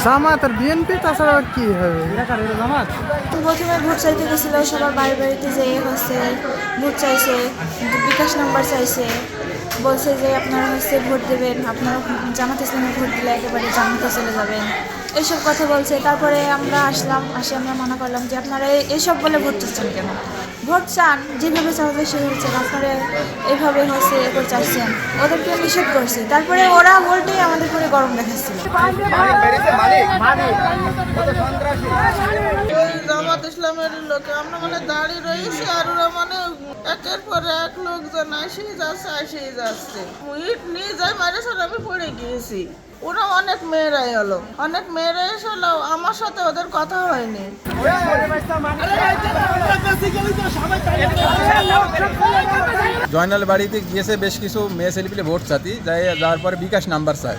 জামাত আর BNP, তাছাড়া আর কি হবে? প্রথমে ভোট চাইতে গেছিল, সবার বাড়ি বাড়িতে যেয়ে হচ্ছে ভোট চাইছে, বিকাশ নাম্বার চাইছে, বলছে যে আপনারা হচ্ছে ভোট দেবেন, আপনারা জামাত ইসলামে ভোট দিলে একেবারে জামাতে চলে যাবেন, এইসব কথা বলছে। তারপরে আমরা আসে আমরা মনে করলাম যে আপনারা এইসব বলে ভোট চাচ্ছেন কেন? ভোট চান যেভাবে চাওয়া যায় সেভাবে চান, আপনারা এইভাবে হচ্ছে এরপর চাচ্ছেন, ওদেরকে নিষেধ করছি। তারপরে ওরা ভোটেই আমাদের করে গরম দেখাচ্ছিল। জামাত ইসলামের লোক আমরা মানে দাঁড়িয়ে রয়েছি, আর ওরা মানে একের পর এক লোকজন আসেই যাচ্ছে। ইট নিয়ে যায় মারেছে, আমি পড়ে গিয়েছি। ওরা অনেক মেয়েরাই হলো, অনেক মেয়েরাই এসলো, আমার সাথে ওদের কথা হয়নি। জয়নাল বাড়িতে গিয়েছে বেশ কিছু মেয়ে ছেলেপিলে ভোট চাতি, যাওয়ার পরে বিকাশ নাম্বার চাই,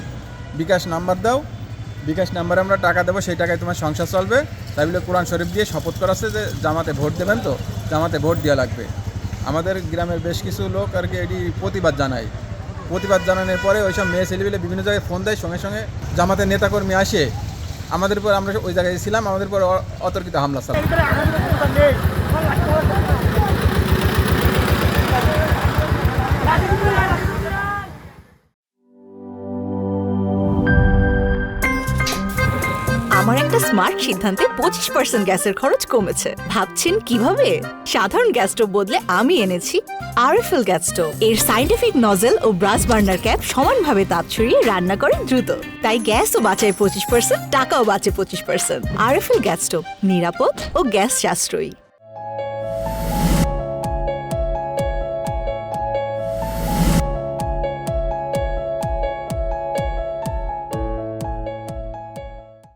বিকাশ নাম্বার দাও, বিকাশ নাম্বারে আমরা টাকা দেবো, সেই টাকায় তোমার সংসার চলবে। তাই বলে কোরআন শরীফ দিয়ে শপথ করাচ্ছে যে জামাতে ভোট দেবেন, তো জামাতে ভোট দেওয়া লাগবে। আমাদের গ্রামের বেশ কিছু লোক আর কি এটি প্রতিবাদ জানায়। প্রতিবাদ জানানোর পরে ওইসব মেয়ে ছেলেপিলে বিভিন্ন জায়গায় ফোন দেয়, সঙ্গে সঙ্গে জামাতের নেতাকর্মী আসে আমাদের উপর, আমরা ওই জায়গায় ছিলাম, আমাদের উপর অতর্কিত হামলা চালায়। আমার একটা স্মার্ট সিদ্ধান্তে 25% গ্যাসের খরচ কমেছে। ভাবছেন কিভাবে? সাধারণ গ্যাস স্টোভ বদলে আমি এনেছি আরএফএল গ্যাস স্টোভ। এর সাইন্টিফিক নজল ও ব্রাস বার্নার ক্যাপ সমানভাবে তাপ ছড়িয়ে রান্না করে দ্রুত, তাই গ্যাসও বাঁচায় 25%, টাকাও বাঁচে 25%। আরএফএল গ্যাস স্টোভ নিরাপদ ও গ্যাস সাশ্রয়ী।